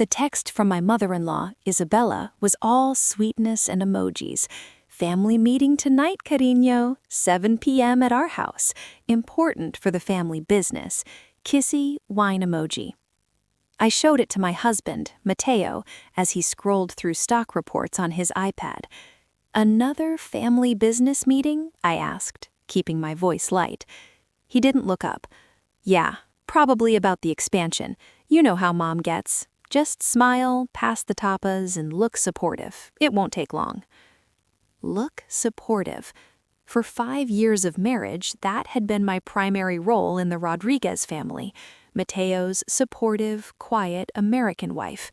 The text from my mother-in-law, Isabella, was all sweetness and emojis. Family meeting tonight, cariño, 7 p.m. at our house. Important for the family business. Kissy wine emoji. I showed it to my husband, Mateo, as he scrolled through stock reports on his iPad. Another family business meeting? I asked, keeping my voice light. He didn't look up. Yeah, probably about the expansion. You know how Mom gets. Just smile, pass the tapas, and look supportive. It won't take long. Look supportive. For 5 years of marriage, that had been my primary role in the Rodriguez family. Mateo's supportive, quiet American wife.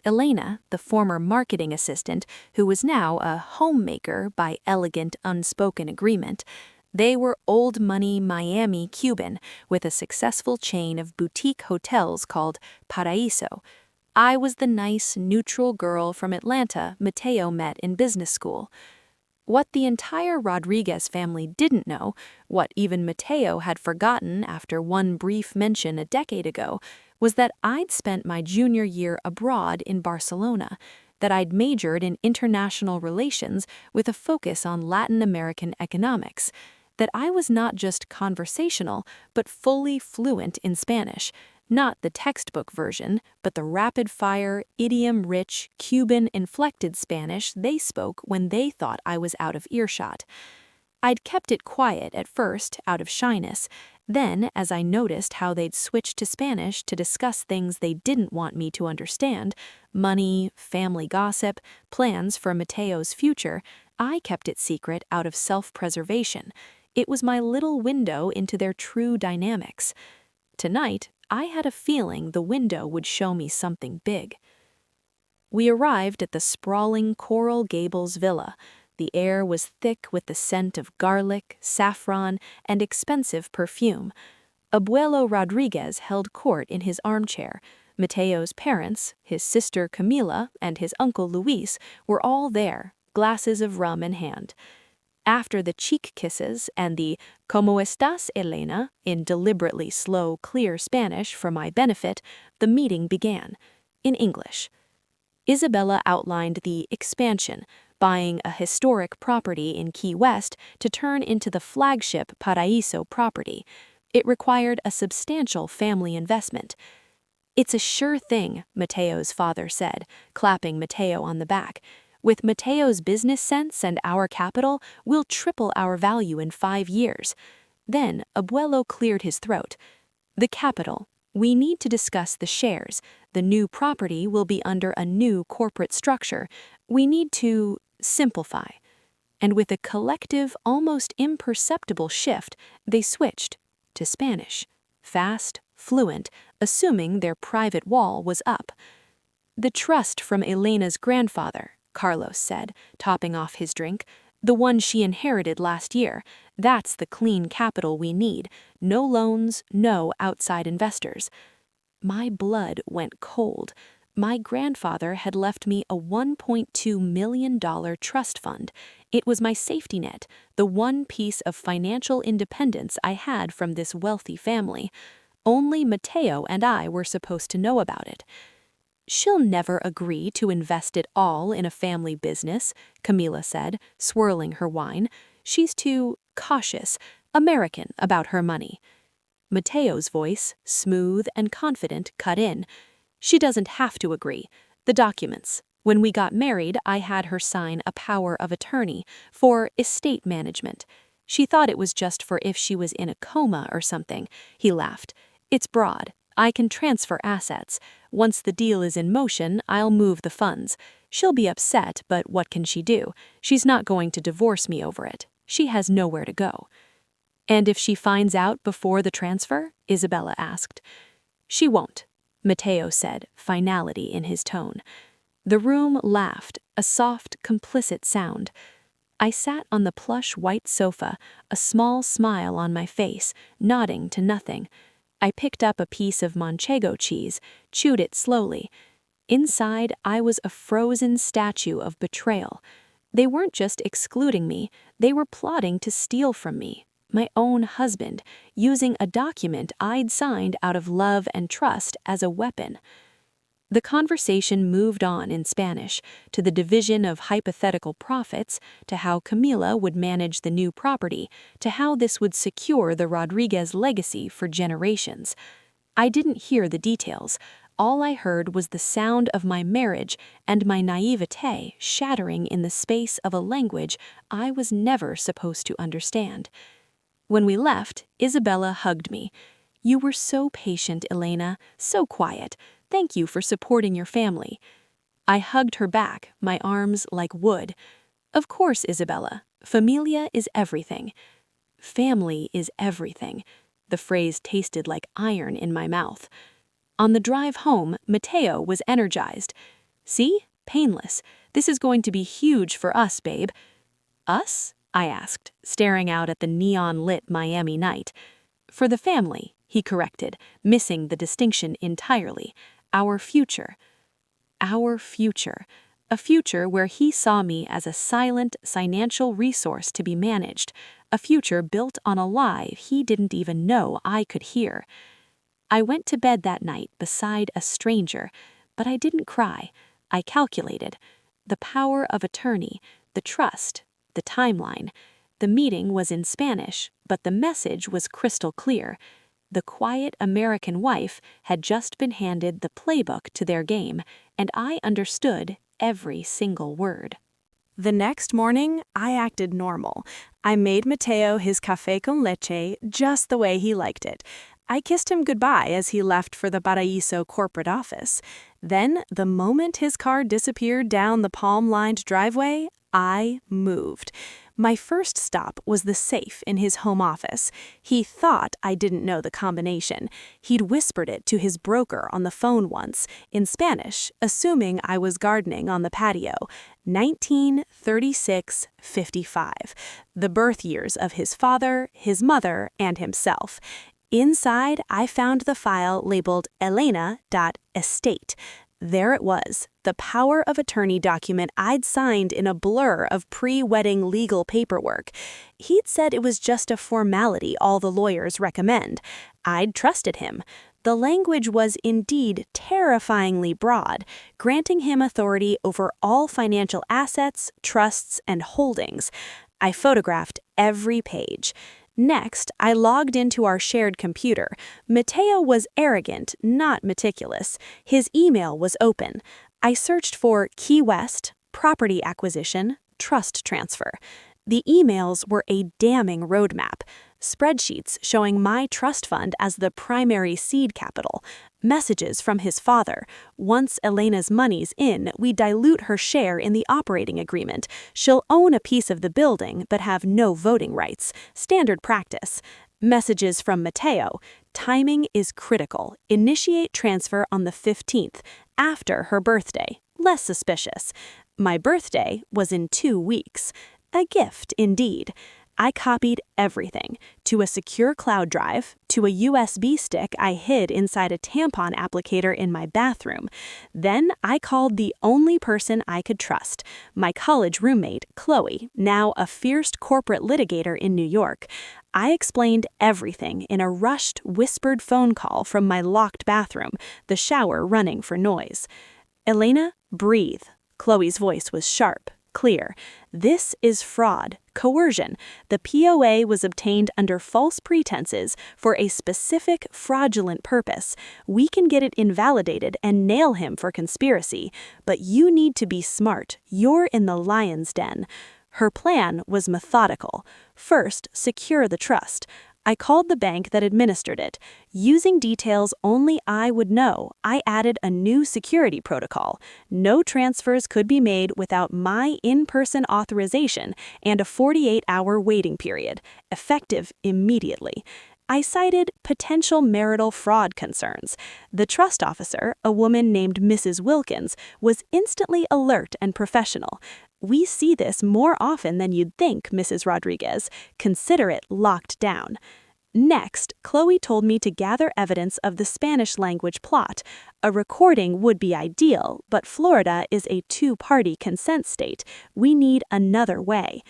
Elena, the former marketing assistant, who was now a homemaker by elegant, unspoken agreement. They were old money Miami Cuban with a successful chain of boutique hotels called Paraíso. I was the nice, neutral girl from Atlanta Mateo met in business school. What the entire Rodriguez family didn't know, what even Mateo had forgotten after one brief mention a decade ago, was that I'd spent my junior year abroad in Barcelona, that I'd majored in international relations with a focus on Latin American economics, that I was not just conversational, but fully fluent in Spanish, not the textbook version, but the rapid-fire, idiom-rich, Cuban-inflected Spanish they spoke when they thought I was out of earshot. I'd kept it quiet at first, out of shyness. Then, as I noticed how they'd switched to Spanish to discuss things they didn't want me to understand, money, family gossip, plans for Mateo's future, I kept it secret out of self-preservation. It was my little window into their true dynamics. Tonight, I had a feeling the window would show me something big. We arrived at the sprawling Coral Gables villa. The air was thick with the scent of garlic, saffron, and expensive perfume. Abuelo Rodriguez held court in his armchair. Mateo's parents, his sister Camila, and his uncle Luis were all there, glasses of rum in hand. After the cheek kisses and the "¿Cómo estás, Elena?" in deliberately slow, clear Spanish for my benefit, the meeting began, in English. Isabella outlined the expansion, buying a historic property in Key West to turn into the flagship Paraíso property. It required a substantial family investment. "It's a sure thing," Mateo's father said, clapping Mateo on the back. "With Mateo's business sense and our capital, we'll triple our value in 5 years." Then Abuelo cleared his throat. "The capital. We need to discuss the shares. The new property will be under a new corporate structure. We need to simplify." And with a collective, almost imperceptible shift, they switched to Spanish. Fast, fluent, assuming their private wall was up. "The trust from Elena's grandfather," Carlos said, topping off his drink. "The one she inherited last year. That's the clean capital we need. No loans, no outside investors." My blood went cold. My grandfather had left me a $1.2 million trust fund. It was my safety net, the one piece of financial independence I had from this wealthy family. Only Mateo and I were supposed to know about it. "She'll never agree to invest it all in a family business," Camila said, swirling her wine. "She's too cautious, American about her money." Mateo's voice, smooth and confident, cut in. "She doesn't have to agree. The documents. When we got married, I had her sign a power of attorney for estate management. She thought it was just for if she was in a coma or something." He laughed. "It's broad. I can transfer assets. Once the deal is in motion, I'll move the funds. She'll be upset, but what can she do? She's not going to divorce me over it. She has nowhere to go." "And if she finds out before the transfer?" Isabella asked. "She won't," Mateo said, finality in his tone. The room laughed, a soft, complicit sound. I sat on the plush white sofa, a small smile on my face, nodding to nothing. I picked up a piece of manchego cheese, chewed it slowly. Inside, I was a frozen statue of betrayal. They weren't just excluding me, they were plotting to steal from me, my own husband, using a document I'd signed out of love and trust as a weapon. The conversation moved on in Spanish, to the division of hypothetical profits, to how Camila would manage the new property, to how this would secure the Rodriguez legacy for generations. I didn't hear the details. All I heard was the sound of my marriage and my naivete shattering in the space of a language I was never supposed to understand. When we left, Isabella hugged me. "You were so patient, Elena, so quiet. Thank you for supporting your family." I hugged her back, my arms like wood. "Of course, Isabella. Familia is everything." Family is everything. The phrase tasted like iron in my mouth. On the drive home, Mateo was energized. "See? Painless. This is going to be huge for us, babe." "Us?" I asked, staring out at the neon-lit Miami night. "For the family," he corrected, missing the distinction entirely. "Our future." Our future. A future where he saw me as a silent financial resource to be managed. A future built on a lie he didn't even know I could hear. I went to bed that night beside a stranger, but I didn't cry. I calculated. The power of attorney, the trust, the timeline. The meeting was in Spanish, but the message was crystal clear. The quiet American wife had just been handed the playbook to their game, and I understood every single word. The next morning, I acted normal. I made Mateo his café con leche just the way he liked it. I kissed him goodbye as he left for the Paraíso corporate office. Then, the moment his car disappeared down the palm-lined driveway, I moved. My first stop was the safe in his home office. He thought I didn't know the combination. He'd whispered it to his broker on the phone once, in Spanish, assuming I was gardening on the patio. 1936-55. The birth years of his father, his mother, and himself. Inside, I found the file labeled Elena.estate. There it was, the power of attorney document I'd signed in a blur of pre-wedding legal paperwork. He'd said it was just a formality all the lawyers recommend. I'd trusted him. The language was indeed terrifyingly broad, granting him authority over all financial assets, trusts, and holdings. I photographed every page. Next, I logged into our shared computer. Mateo was arrogant, not meticulous. His email was open. I searched for Key West, property acquisition, trust transfer. The emails were a damning roadmap. Spreadsheets showing my trust fund as the primary seed capital. Messages from his father. Once Elena's money's in, we dilute her share in the operating agreement. She'll own a piece of the building but have no voting rights. Standard practice. Messages from Mateo. Timing is critical. Initiate transfer on the 15th, after her birthday. Less suspicious. My birthday was in 2 weeks. A gift, indeed. I copied everything, to a secure cloud drive, to a USB stick I hid inside a tampon applicator in my bathroom. Then I called the only person I could trust, my college roommate, Chloe, now a fierce corporate litigator in New York. I explained everything in a rushed, whispered phone call from my locked bathroom, the shower running for noise. "Elena, breathe." Chloe's voice was sharp, clear. "This is fraud, coercion. The POA was obtained under false pretenses for a specific fraudulent purpose. We can get it invalidated and nail him for conspiracy, but you need to be smart. You're in the lion's den." Her plan was methodical. First, secure the trust. I called the bank that administered it. Using details only I would know, I added a new security protocol. No transfers could be made without my in-person authorization and a 48-hour waiting period, effective immediately. I cited potential marital fraud concerns. The trust officer, a woman named Mrs. Wilkins, was instantly alert and professional. "We see this more often than you'd think, Mrs. Rodriguez. Consider it locked down." Next, Chloe told me to gather evidence of the Spanish language plot. A recording would be ideal, but Florida is a two-party consent state. We need another way.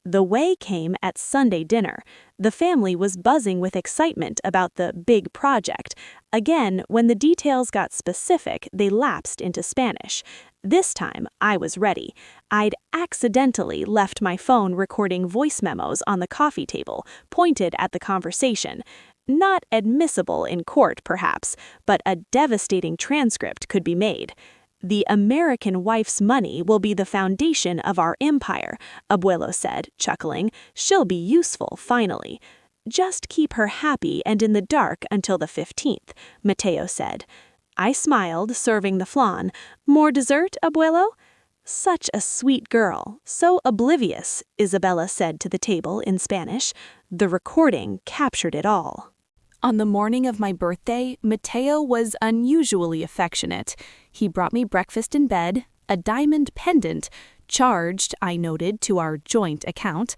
The way came at Sunday dinner. The family was buzzing with excitement about the big project. Again, when the details got specific, they lapsed into Spanish. This time, I was ready. I'd accidentally left my phone recording voice memos on the coffee table, pointed at the conversation. Not admissible in court, perhaps, but a devastating transcript could be made. "The American wife's money will be the foundation of our empire," Abuelo said, chuckling. "She'll be useful, finally." "Just keep her happy and in the dark until the 15th, Mateo said. I smiled, serving the flan. "More dessert, Abuelo?" "Such a sweet girl, so oblivious," Isabella said to the table in Spanish. The recording captured it all. On the morning of my birthday, Mateo was unusually affectionate. He brought me breakfast in bed, a diamond pendant, charged, I noted, to our joint account.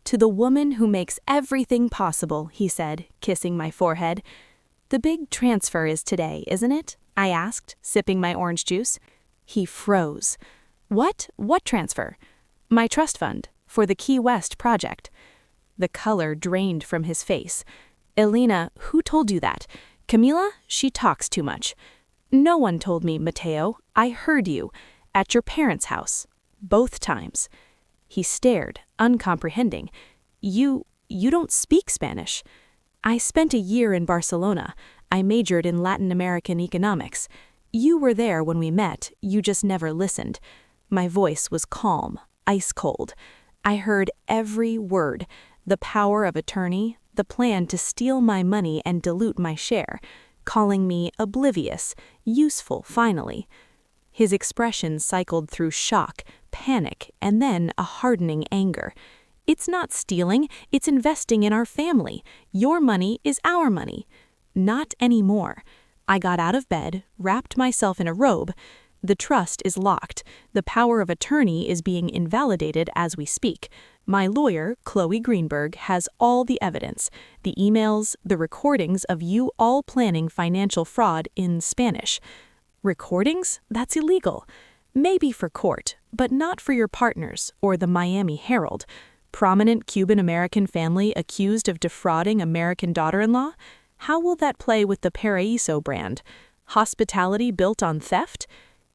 "To the woman who makes everything possible," he said, kissing my forehead. "The big transfer is today, isn't it?" I asked, sipping my orange juice. He froze. "What? What transfer?" "My trust fund, for the Key West project." The color drained from his face. "Elena, who told you that? Camila? She talks too much." "No one told me, Mateo. I heard you. At your parents' house. Both times." He stared, uncomprehending. You don't speak Spanish." "I spent a year in Barcelona. I majored in Latin American economics. You were there when we met, you just never listened." My voice was calm, ice cold. I heard every word. The power of attorney, the plan to steal my money and dilute my share, calling me oblivious, useful finally. His expression cycled through shock, panic, and then a hardening anger. "It's not stealing, it's investing in our family. Your money is our money." "Not anymore." I got out of bed, wrapped myself in a robe. "The trust is locked. The power of attorney is being invalidated as we speak. My lawyer, Chloe Greenberg, has all the evidence, the emails, the recordings of you all planning financial fraud in Spanish." "Recordings? That's illegal." "Maybe for court, but not for your partners or the Miami Herald. Prominent Cuban-American family accused of defrauding American daughter-in-law? How will that play with the Paraíso brand? Hospitality built on theft?"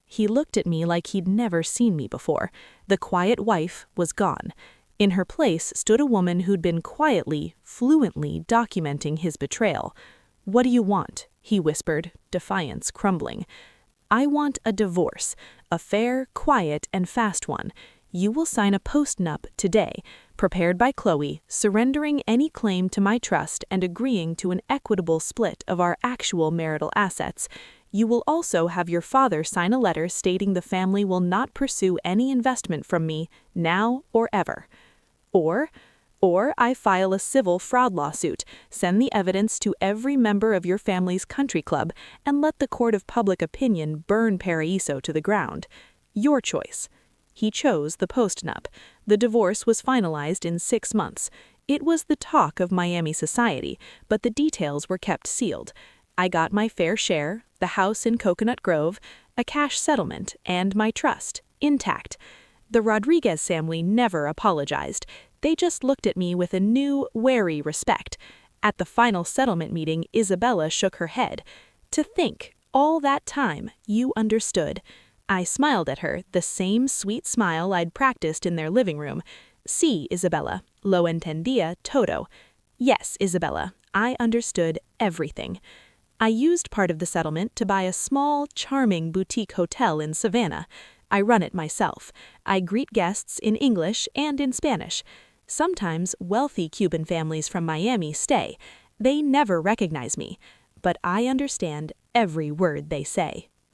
He looked at me like he'd never seen me before. The quiet wife was gone. In her place stood a woman who'd been quietly, fluently documenting his betrayal. "What do you want?" he whispered, defiance crumbling. "I want a divorce, a fair, quiet, and fast one. You will sign a postnup today, prepared by Chloe, surrendering any claim to my trust and agreeing to an equitable split of our actual marital assets. You will also have your father sign a letter stating the family will not pursue any investment from me, now or ever. Or I file a civil fraud lawsuit, send the evidence to every member of your family's country club, and let the court of public opinion burn Paraíso to the ground. Your choice." He chose the postnup. The divorce was finalized in 6 months. It was the talk of Miami society, but the details were kept sealed. I got my fair share, the house in Coconut Grove, a cash settlement, and my trust, intact. The Rodriguez family never apologized. They just looked at me with a new, wary respect. At the final settlement meeting, Isabella shook her head. "To think, all that time, you understood." I smiled at her, the same sweet smile I'd practiced in their living room. "Sí, Isabella, lo entendía todo." Yes, Isabella, I understood everything. I used part of the settlement to buy a small, charming boutique hotel in Savannah. I run it myself. I greet guests in English and in Spanish. Sometimes wealthy Cuban families from Miami stay. They never recognize me, but I understand every word they say.